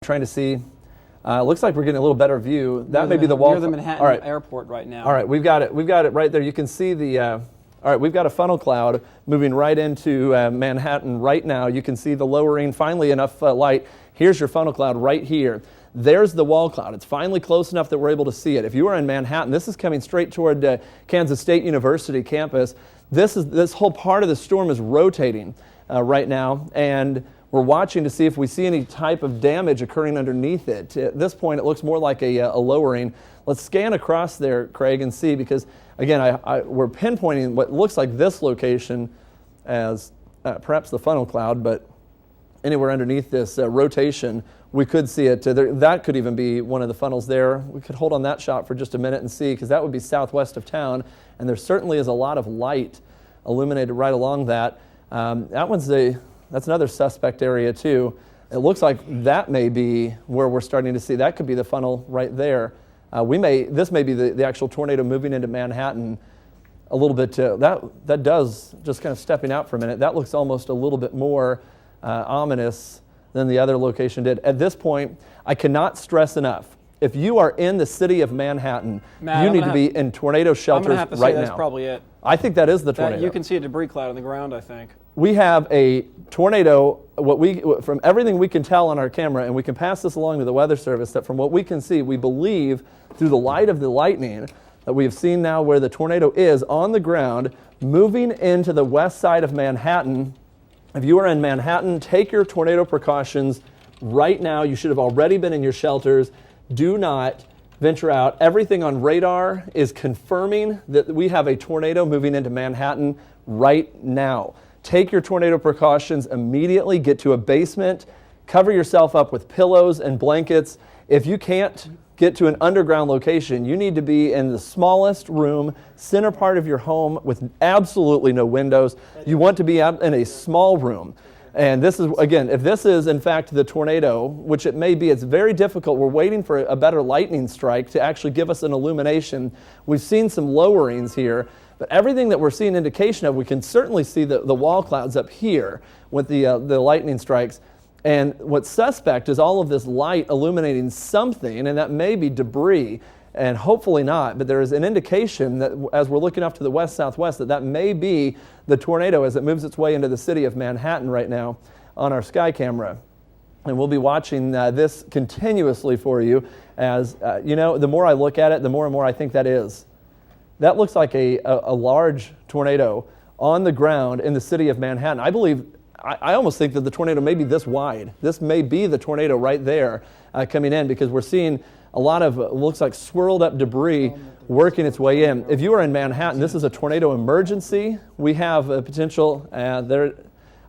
trying to see. Looks like we're getting a little better view. That may be the wall. Near the Manhattan Airport right now. All right, we've got it. We've got it right there. You can see the. All right, we've got a funnel cloud moving right into Manhattan right now. You can see the lowering. Finally, enough light. Here's your funnel cloud right here. There's the wall cloud. It's finally close enough that we're able to see it. If you are in Manhattan, this is coming straight toward Kansas State University campus. This whole part of the storm is rotating right now, and we're watching to see if we see any type of damage occurring underneath it. At this point, it looks more like a lowering. Let's scan across there, Craig, and see, because again, we're pinpointing what looks like this location as perhaps the funnel cloud, but anywhere underneath this rotation, we could see it. That could even be one of the funnels there. We could hold on that shot for just a minute and see, because that would be southwest of town, and there certainly is a lot of light illuminated right along that. That's another suspect area too. It looks like that may be where we're starting to see. That could be the funnel right there. This may be the actual tornado moving into Manhattan a little bit. That does, just kind of stepping out for a minute, that looks almost a little bit more ominous than the other location did. At this point, I cannot stress enough, if you are in the city of Manhattan, Matt, you need to be in tornado shelters I'm have to right say now. That's probably it. I think that is the tornado. You can see a debris cloud on the ground, I think. We have a tornado, from everything we can tell on our camera, and we can pass this along to the Weather Service, that from what we can see, we believe through the light of the lightning that we have seen now where the tornado is on the ground, moving into the west side of Manhattan. If you are in Manhattan, take your tornado precautions right now. You should have already been in your shelters. Do not venture out. Everything on radar is confirming that we have a tornado moving into Manhattan right now. Take your tornado precautions immediately. Get to a basement. Cover yourself up with pillows and blankets. If you can't get to an underground location, you need to be in the smallest room, center part of your home with absolutely no windows. You want to be in a small room. And this is, again, if this is in fact the tornado, which it may be, it's very difficult. We're waiting for a better lightning strike to actually give us an illumination. We've seen some lowerings here, but everything that we're seeing indication of, we can certainly see the wall clouds up here with the lightning strikes. And what's suspect is all of this light illuminating something, and that may be debris, and hopefully not, but there is an indication that as we're looking off to the west-southwest that may be the tornado as it moves its way into the city of Manhattan right now on our sky camera. And we'll be watching this continuously for you as, the more I look at it, the more and more I think that is. That looks like a large tornado on the ground in the city of Manhattan. I almost think that the tornado may be this wide. This may be the tornado right there coming in, because we're seeing a lot of, looks like swirled up debris working its way in. If you are in Manhattan, this is a tornado emergency. We have a potential there.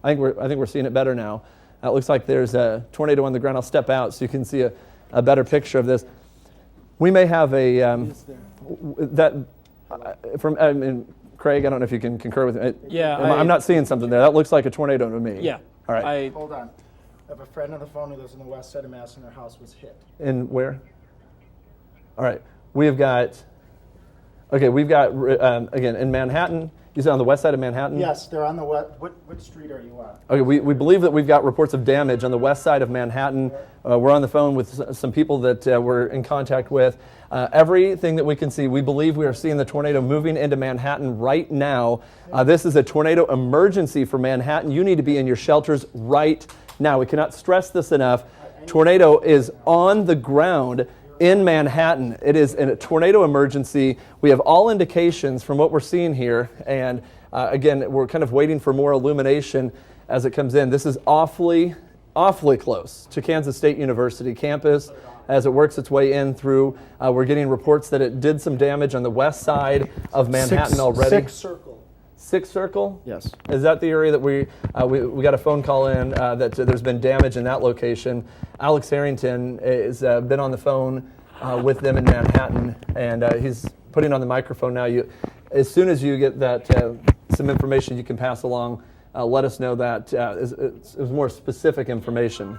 I think we're seeing it better now. It looks like there's a tornado on the ground. I'll step out so you can see a better picture of this. We may have Craig, I don't know if you can concur with me. Yeah, I'm not seeing something there. That looks like a tornado to me. Yeah. All right. Hold on. I have a friend on the phone who lives on the west side of Mass, and their house was hit. In where? All right. We've got again, in Manhattan. You said on the west side of Manhattan? Yes, they're on the west. What street are you on? Okay, we believe that we've got reports of damage on the west side of Manhattan. We're on the phone with some people that we're in contact with. Everything that we can see, we believe we are seeing the tornado moving into Manhattan right now. This is a tornado emergency for Manhattan. You need to be in your shelters right now. We cannot stress this enough. Tornado is on the ground in Manhattan. It is a tornado emergency. We have all indications from what we're seeing here, and again, we're kind of waiting for more illumination as it comes in. This is awfully close to Kansas State University campus as it works its way in through. We're getting reports that it did some damage on the west side of Manhattan already. Sixth Circle? Yes. Is that the area that we got a phone call in that there's been damage in that location? Alex Harrington has been on the phone with them in Manhattan, and he's putting on the microphone now. As soon as you get that some information you can pass along, let us know that it was more specific information.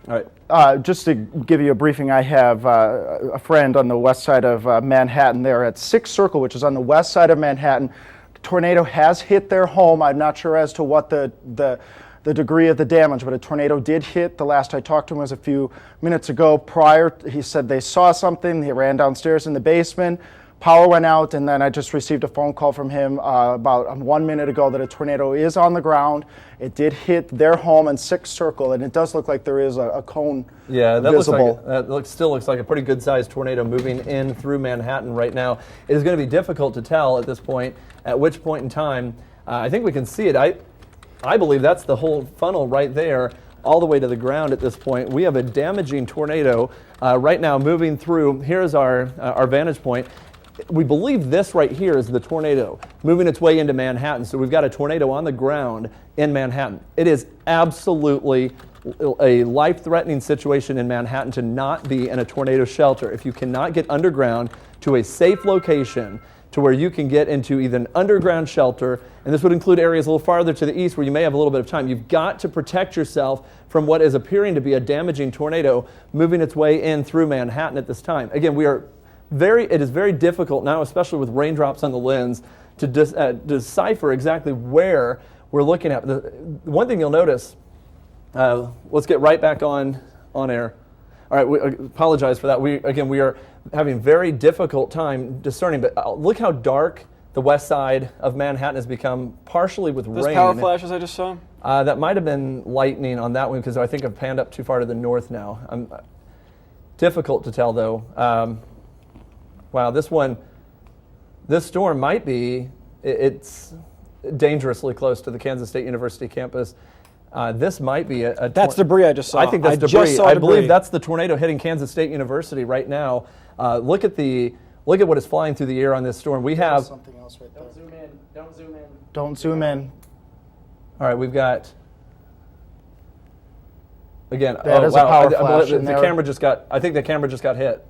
All right. Just to give you a briefing, I have a friend on the west side of Manhattan there at Sixth Circle, which is on the west side of Manhattan. Tornado has hit their home. I'm not sure as to what the the degree of the damage, but a tornado did hit. The last I talked to him was a few minutes ago. Prior, he said they saw something. He ran downstairs in the basement. Power went out, and then I just received a phone call from him about 1 minute ago that a tornado is on the ground. It did hit their home in Sixth Circle, and it does look like there is a cone Yeah, that visible. still looks like a pretty good-sized tornado moving in through Manhattan right now. It is going to be difficult to tell at this point at which point in time. I think we can see it. I believe that's the whole funnel right there, all the way to the ground at this point. We have a damaging tornado right now moving through. Here's our vantage point. We believe this right here is the tornado moving its way into Manhattan. So we've got a tornado on the ground in Manhattan. It is absolutely a life-threatening situation in Manhattan to not be in a tornado shelter. If you cannot get underground to a safe location to where you can get into either an underground shelter, and this would include areas a little farther to the east where you may have a little bit of time, you've got to protect yourself from what is appearing to be a damaging tornado moving its way in through Manhattan at this time. Again, it is very difficult now, especially with raindrops on the lens, to decipher exactly where we're looking at. The one thing you'll notice, let's get right back on air. All right, we apologize for that. We are having very difficult time discerning, but look how dark the west side of Manhattan has become, partially with Those rain. power flashes I just saw? That might have been lightning on that one, because I think I've panned up too far to the north now. Difficult to tell, though. Wow, this storm might be, it's dangerously close to the Kansas State University campus. This might be That's debris I just saw. I think that's just debris. saw I debris. believe that's the tornado hitting Kansas State University right now. Look at what is flying through the air on this storm. We have Something else right there. Don't zoom in. Don't zoom in. Don't zoom in. All right, we've got again. That is a power I believe flash in the there. camera just got. I think the camera just got hit.